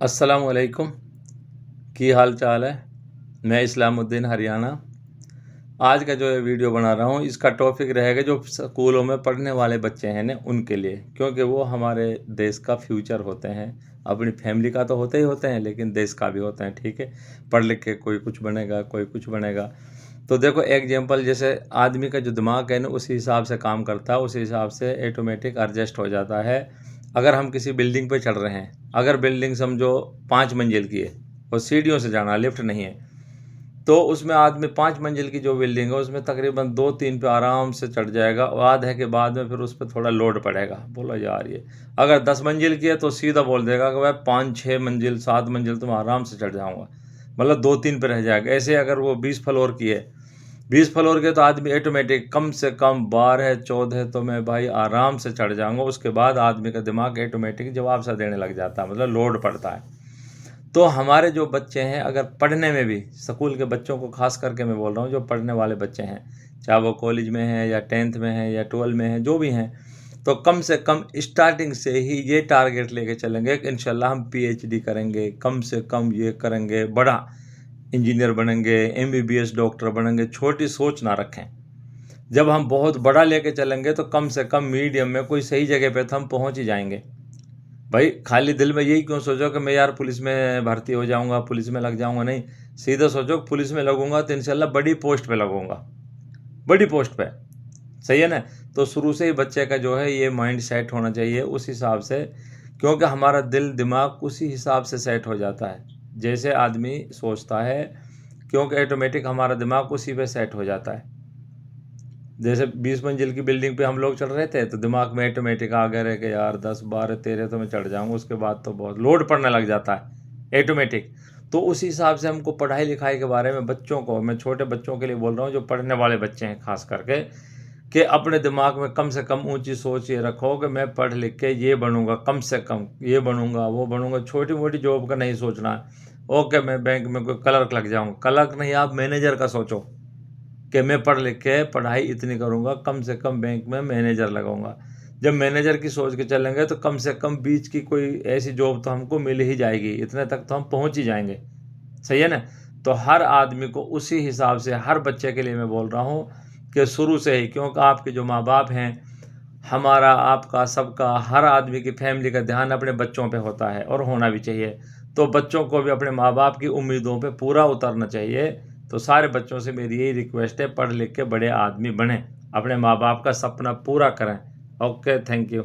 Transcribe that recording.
अस्सलामुअलैकुम। की हाल चाल है। मैं इस्लामुद्दीन हरियाणा। आज का जो ये वीडियो बना रहा हूँ इसका टॉपिक रहेगा जो स्कूलों में पढ़ने वाले बच्चे हैं ना उनके लिए, क्योंकि वो हमारे देश का फ्यूचर होते हैं। अपनी फैमिली का तो होते ही होते हैं लेकिन देश का भी होते हैं। ठीक है, पढ़ लिख के कोई कुछ बनेगा, कोई कुछ बनेगा। तो देखो एग्जाम्पल, जैसे आदमी का जो दिमाग है ना उसी हिसाब से काम करता है, उसी हिसाब से ऑटोमेटिक एडजस्ट हो जाता है। अगर हम किसी बिल्डिंग पे चढ़ रहे हैं, अगर बिल्डिंग समझो 5 मंजिल की है और सीढ़ियों से जाना, लिफ्ट नहीं है, तो उसमें आदमी 5 मंजिल की जो बिल्डिंग है उसमें तकरीबन 2-3 पे आराम से चढ़ जाएगा और आधे के बाद में फिर उस पर थोड़ा लोड पड़ेगा। बोलो यार, ये अगर 10 मंजिल की है तो सीधा बोल देगा कि भाई 5-6 मंजिल 7 मंजिल तो मैं आराम से चढ़ जाऊँगा, मतलब 2-3 पे रह जाएगा। ऐसे अगर वो 20 फ्लोर की है, 20 फ्लोर के तो आदमी ऑटोमेटिक कम से कम 12-14 तो मैं भाई आराम से चढ़ जाऊँगा। उसके बाद आदमी का दिमाग ऑटोमेटिक जवाब सा देने लग जाता है, मतलब लोड पड़ता है। तो हमारे जो बच्चे हैं अगर पढ़ने में भी, स्कूल के बच्चों को खास करके मैं बोल रहा हूँ, जो पढ़ने वाले बच्चे हैं, चाहे वो कॉलेज में हैं या 10th में हैं या 12 में हैं, जो भी हैं, तो कम से कम स्टार्टिंग से ही ये टारगेट लेके चलेंगे कि इंशाल्लाह हम PhD करेंगे, कम से कम ये करेंगे, बड़ा इंजीनियर बनेंगे, MBBS डॉक्टर बनेंगे। छोटी सोच ना रखें। जब हम बहुत बड़ा लेके चलेंगे तो कम से कम मीडियम में कोई सही जगह पे तो हम पहुंच ही जाएंगे। भाई खाली दिल में यही क्यों सोचो कि मैं यार पुलिस में भर्ती हो जाऊंगा, पुलिस में लग जाऊंगा। नहीं, सीधा सोचो पुलिस में लगूंगा तो इंशाल्लाह बड़ी पोस्ट पे लगूंगा, बड़ी पोस्ट पे। सही है ना। तो शुरू से ही बच्चे का जो है ये माइंड सेट होना चाहिए उस हिसाब से, क्योंकि हमारा दिल दिमाग उसी हिसाब से सेट हो जाता है जैसे आदमी सोचता है, क्योंकि ऑटोमेटिक हमारा दिमाग उसी पे सेट हो जाता है। जैसे 20 मंजिल की बिल्डिंग पे हम लोग चढ़ रहे थे तो दिमाग में ऑटोमेटिक आ गया रहे कि यार 10-12-13 तो मैं चढ़ जाऊंगा, उसके बाद तो बहुत लोड पड़ने लग जाता है ऑटोमेटिक। तो उस हिसाब से हमको पढ़ाई लिखाई के बारे में बच्चों को, मैं छोटे बच्चों के लिए बोल रहा हूँ जो पढ़ने वाले बच्चे हैं खास करके, कि अपने दिमाग में कम से कम ऊंची सोच ये रखो कि मैं पढ़ लिख के ये बनूंगा, कम से कम ये बनूंगा वो बनूंगा। छोटी मोटी जॉब का नहीं सोचना है। ओके मैं बैंक में कोई क्लर्क लग जाऊंगा, क्लर्क नहीं, आप मैनेजर का सोचो कि मैं पढ़ लिख के पढ़ाई इतनी करूँगा, कम से कम बैंक में मैनेजर लगाऊंगा। जब मैनेजर की सोच के चलेंगे तो कम से कम बीच की कोई ऐसी जॉब तो हमको मिल ही जाएगी, इतने तक तो हम पहुंच ही जाएंगे। सही है ना। तो हर आदमी को उसी हिसाब से, हर बच्चे के लिए मैं बोल रहा हूँ कि शुरू से ही, क्योंकि आपके जो माँ बाप हैं, हमारा आपका सबका, हर आदमी की फैमिली का ध्यान अपने बच्चों पे होता है और होना भी चाहिए। तो बच्चों को भी अपने माँ बाप की उम्मीदों पे पूरा उतरना चाहिए। तो सारे बच्चों से मेरी यही रिक्वेस्ट है, पढ़ लिख के बड़े आदमी बने, अपने माँ बाप का सपना पूरा करें। Okay, thank you.